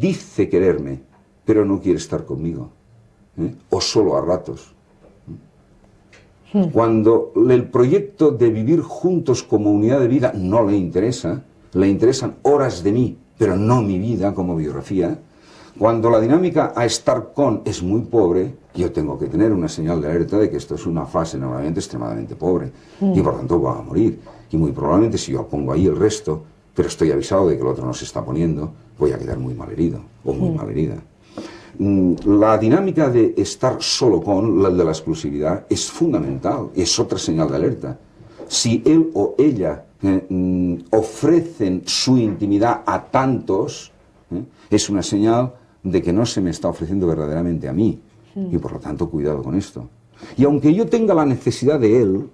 dice quererme, pero no quiere estar conmigo, o solo a ratos. Cuando el proyecto de vivir juntos como unidad de vida no le interesa, le interesan horas de mí, pero no mi vida como biografía. Cuando la dinámica a estar con es muy pobre, yo tengo que tener una señal de alerta de que esto es una fase normalmente extremadamente pobre y por tanto va a morir. Y muy probablemente si yo pongo ahí el resto, pero estoy avisado de que el otro no se está poniendo, voy a quedar muy mal herido o muy mal herida. La dinámica de estar solo con, la de la exclusividad, es fundamental, es otra señal de alerta. Si él o ella ofrecen su intimidad a tantos, es una señal de que no se me está ofreciendo verdaderamente a mí, y por lo tanto cuidado con esto. Y aunque yo tenga la necesidad de él,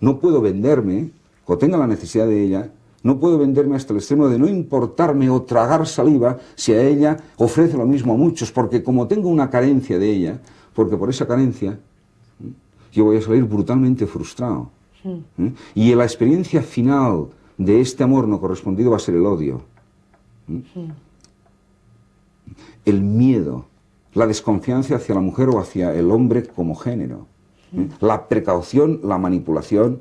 no puedo venderme, o tenga la necesidad de ella, no puedo venderme hasta el extremo de no importarme o tragar saliva si a ella ofrece lo mismo a muchos, porque como tengo una carencia de ella, porque por esa carencia yo voy a salir brutalmente frustrado. Y la experiencia final de este amor no correspondido va a ser el odio. El miedo, la desconfianza hacia la mujer o hacia el hombre como género, la precaución, la manipulación,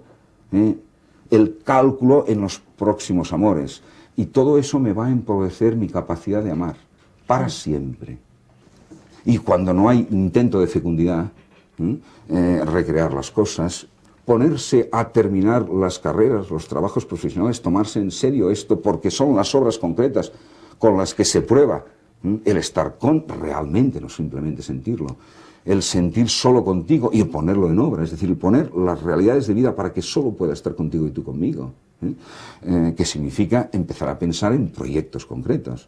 el cálculo en los próximos amores. Y todo eso me va a empobrecer mi capacidad de amar para siempre. Y cuando no hay intento de fecundidad, recrear las cosas, ponerse a terminar las carreras, los trabajos profesionales, tomarse en serio esto, porque son las obras concretas con las que se prueba el estar con realmente, no simplemente sentirlo, el sentir solo contigo y ponerlo en obra, es decir, poner las realidades de vida para que solo pueda estar contigo y tú conmigo, que significa empezar a pensar en proyectos concretos.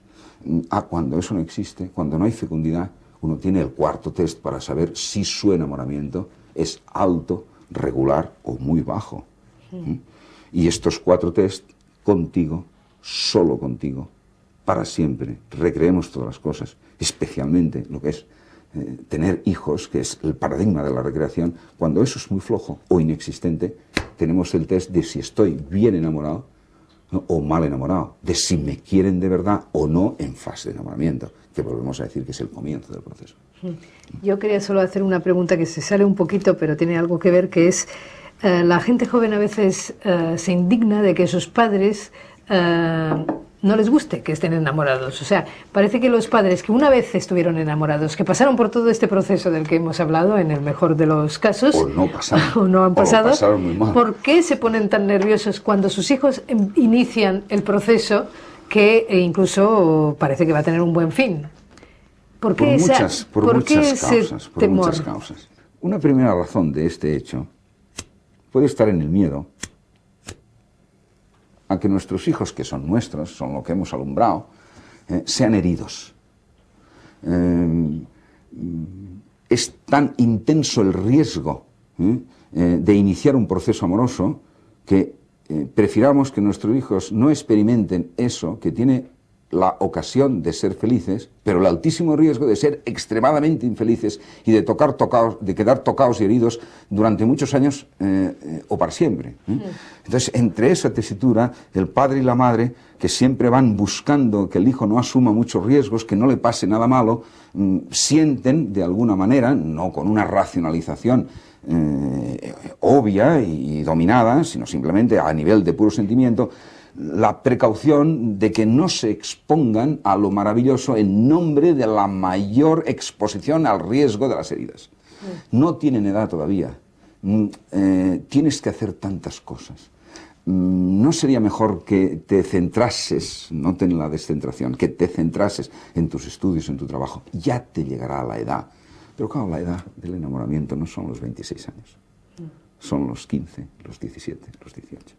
Cuando eso no existe, cuando no hay fecundidad, uno tiene el cuarto test para saber si su enamoramiento es alto, regular o muy bajo. Y estos 4 test, contigo, solo contigo, para siempre, recreemos todas las cosas, especialmente lo que es tener hijos, que es el paradigma de la recreación. Cuando eso es muy flojo o inexistente, tenemos el test de si estoy bien enamorado, ¿no?, o mal enamorado, de si me quieren de verdad o no en fase de enamoramiento, que volvemos a decir que es el comienzo del proceso. Yo quería solo hacer una pregunta que se sale un poquito, pero tiene algo que ver, que es, la gente joven a veces se indigna de que sus padres no les guste que estén enamorados. O sea, parece que los padres que una vez estuvieron enamorados, que pasaron por todo este proceso del que hemos hablado, en el mejor de los casos, o no pasaron, o no han pasado, pasaron muy mal. ¿Por qué se ponen tan nerviosos cuando sus hijos inician el proceso que incluso parece que va a tener un buen fin? ¿Por qué por muchas causas. Una primera razón de este hecho puede estar en el miedo a que nuestros hijos, que son nuestros, son lo que hemos alumbrado, sean heridos. Es tan intenso el riesgo de iniciar un proceso amoroso que prefiramos que nuestros hijos no experimenten eso, que tiene la ocasión de ser felices, pero el altísimo riesgo de ser extremadamente infelices y de quedar tocados y heridos durante muchos años o para siempre. Entonces, entre esa tesitura, el padre y la madre, que siempre van buscando que el hijo no asuma muchos riesgos, que no le pase nada malo, sienten de alguna manera, no con una racionalización obvia y dominada, sino simplemente a nivel de puro sentimiento, la precaución de que no se expongan a lo maravilloso en nombre de la mayor exposición al riesgo de las heridas. No tienen edad todavía. Tienes que hacer tantas cosas. ¿No sería mejor que te centrases, noten la descentración, que te centrases en tus estudios, en tu trabajo? Ya te llegará la edad. Pero claro, la edad del enamoramiento no son los 26 años. Son los 15, los 17, los 18.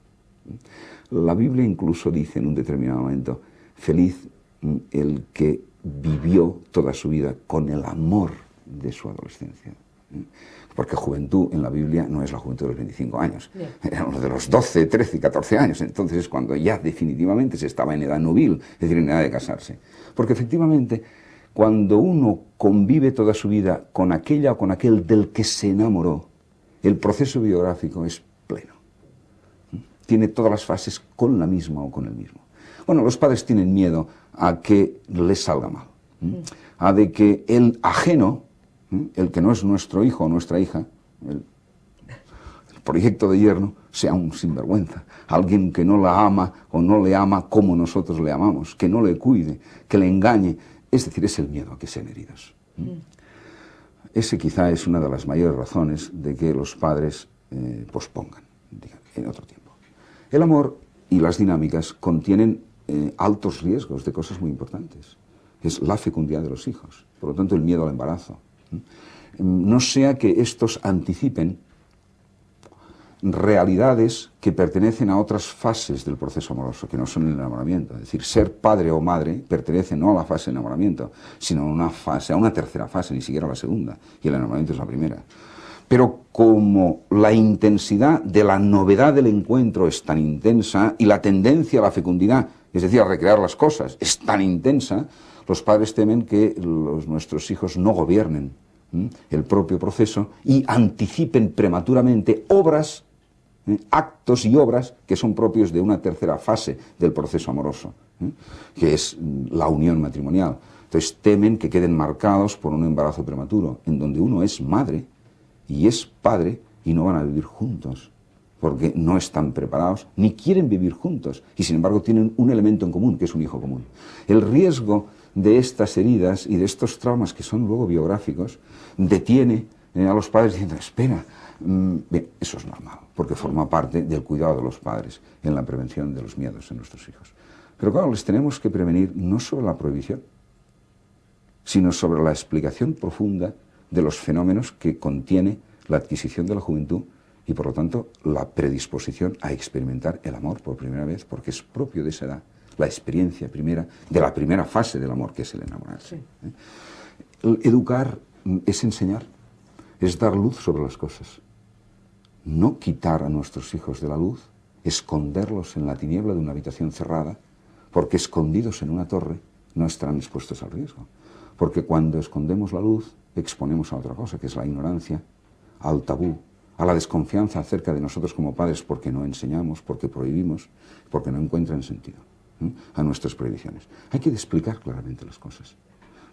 La Biblia incluso dice en un determinado momento, feliz el que vivió toda su vida con el amor de su adolescencia. Porque juventud en la Biblia no es la juventud de los 25 años, era lo de los 12, 13, 14 años, entonces es cuando ya definitivamente se estaba en edad nubil, es decir, en edad de casarse. Porque efectivamente, cuando uno convive toda su vida con aquella o con aquel del que se enamoró, el proceso biográfico es pleno. Tiene todas las fases con la misma o con el mismo. Bueno, los padres tienen miedo a que les salga mal, a de que el ajeno, el que no es nuestro hijo o nuestra hija, el proyecto de yerno, sea un sinvergüenza, alguien que no la ama o no le ama como nosotros le amamos, que no le cuide, que le engañe. Es decir, es el miedo a que sean heridos. Ese quizá es una de las mayores razones de que los padres pospongan, digamos, en otro tiempo. El amor y las dinámicas contienen altos riesgos de cosas muy importantes. Es la fecundidad de los hijos, por lo tanto el miedo al embarazo. No sea que estos anticipen realidades que pertenecen a otras fases del proceso amoroso, que no son el enamoramiento. Es decir, ser padre o madre pertenece no a la fase de enamoramiento, sino a una fase, a una tercera fase, ni siquiera a la segunda, y el enamoramiento es la primera. Pero como la intensidad de la novedad del encuentro es tan intensa y la tendencia a la fecundidad, es decir, a recrear las cosas, es tan intensa, los padres temen que nuestros hijos no gobiernen el propio proceso y anticipen prematuramente obras, actos y obras que son propios de una tercera fase del proceso amoroso, que es la unión matrimonial. Entonces temen que queden marcados por un embarazo prematuro, en donde uno es madre y es padre y no van a vivir juntos, porque no están preparados ni quieren vivir juntos, y sin embargo tienen un elemento en común, que es un hijo común. El riesgo de estas heridas y de estos traumas que son luego biográficos detiene a los padres diciendo, espera, bien, eso es normal, porque forma parte del cuidado de los padres en la prevención de los miedos en nuestros hijos. Pero claro, les tenemos que prevenir no sobre la prohibición, sino sobre la explicación profunda de los fenómenos que contiene la adquisición de la juventud y por lo tanto la predisposición a experimentar el amor por primera vez, porque es propio de esa edad, la experiencia primera de la primera fase del amor, que es el enamorarse. Sí. El educar es enseñar, es dar luz sobre las cosas. No quitar a nuestros hijos de la luz, esconderlos en la tiniebla de una habitación cerrada, porque escondidos en una torre no estarán expuestos al riesgo. Porque cuando escondemos la luz, exponemos a otra cosa, que es la ignorancia, al tabú, a la desconfianza acerca de nosotros como padres, porque no enseñamos, porque prohibimos, porque no encuentran sentido a nuestras prohibiciones. Hay que explicar claramente las cosas,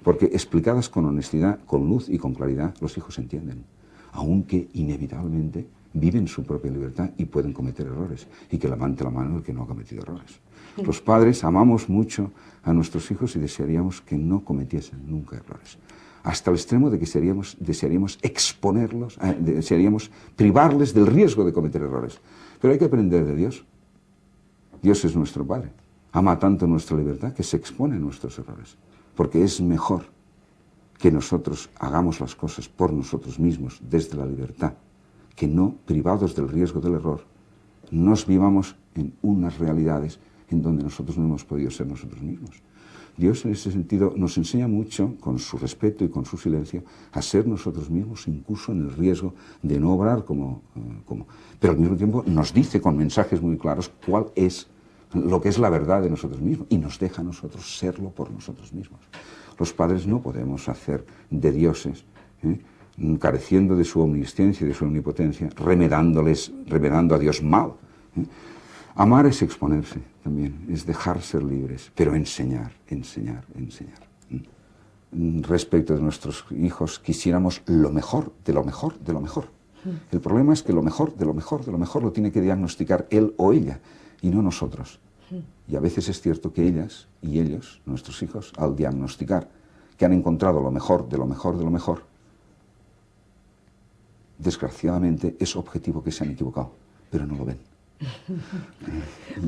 porque explicadas con honestidad, con luz y con claridad, los hijos entienden, aunque inevitablemente viven su propia libertad y pueden cometer errores, y que levante la mano el que no ha cometido errores. Los padres amamos mucho a nuestros hijos y desearíamos que no cometiesen nunca errores, hasta el extremo de que desearíamos exponerlos, desearíamos privarles del riesgo de cometer errores. Pero hay que aprender de Dios. Dios es nuestro Padre. Ama tanto nuestra libertad que se expone a nuestros errores, porque es mejor que nosotros hagamos las cosas por nosotros mismos desde la libertad, que no, privados del riesgo del error, nos vivamos en unas realidades en donde nosotros no hemos podido ser nosotros mismos. Dios en ese sentido nos enseña mucho, con su respeto y con su silencio, a ser nosotros mismos, incluso en el riesgo de no obrar como... Pero al mismo tiempo nos dice con mensajes muy claros cuál es lo que es la verdad de nosotros mismos y nos deja a nosotros serlo por nosotros mismos. Los padres no podemos hacer de dioses, careciendo de su omnisciencia y de su omnipotencia, remedando a Dios mal. Amar es exponerse también, es dejar ser libres, pero enseñar. Respecto de nuestros hijos, quisiéramos lo mejor de lo mejor de lo mejor. El problema es que lo mejor de lo mejor de lo mejor lo tiene que diagnosticar él o ella, y no nosotros. Y a veces es cierto que ellas y ellos, nuestros hijos, al diagnosticar que han encontrado lo mejor de lo mejor de lo mejor, desgraciadamente es objetivo que se han equivocado, pero no lo ven.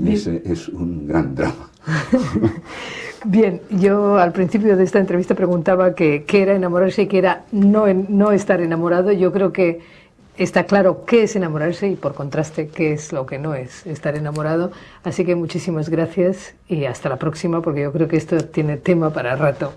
Y ese es un gran drama. Bien, yo al principio de esta entrevista preguntaba qué era enamorarse y qué era no estar enamorado. Yo creo que está claro qué es enamorarse y por contraste qué es lo que no es estar enamorado. Así que muchísimas gracias y hasta la próxima, porque yo creo que esto tiene tema para rato.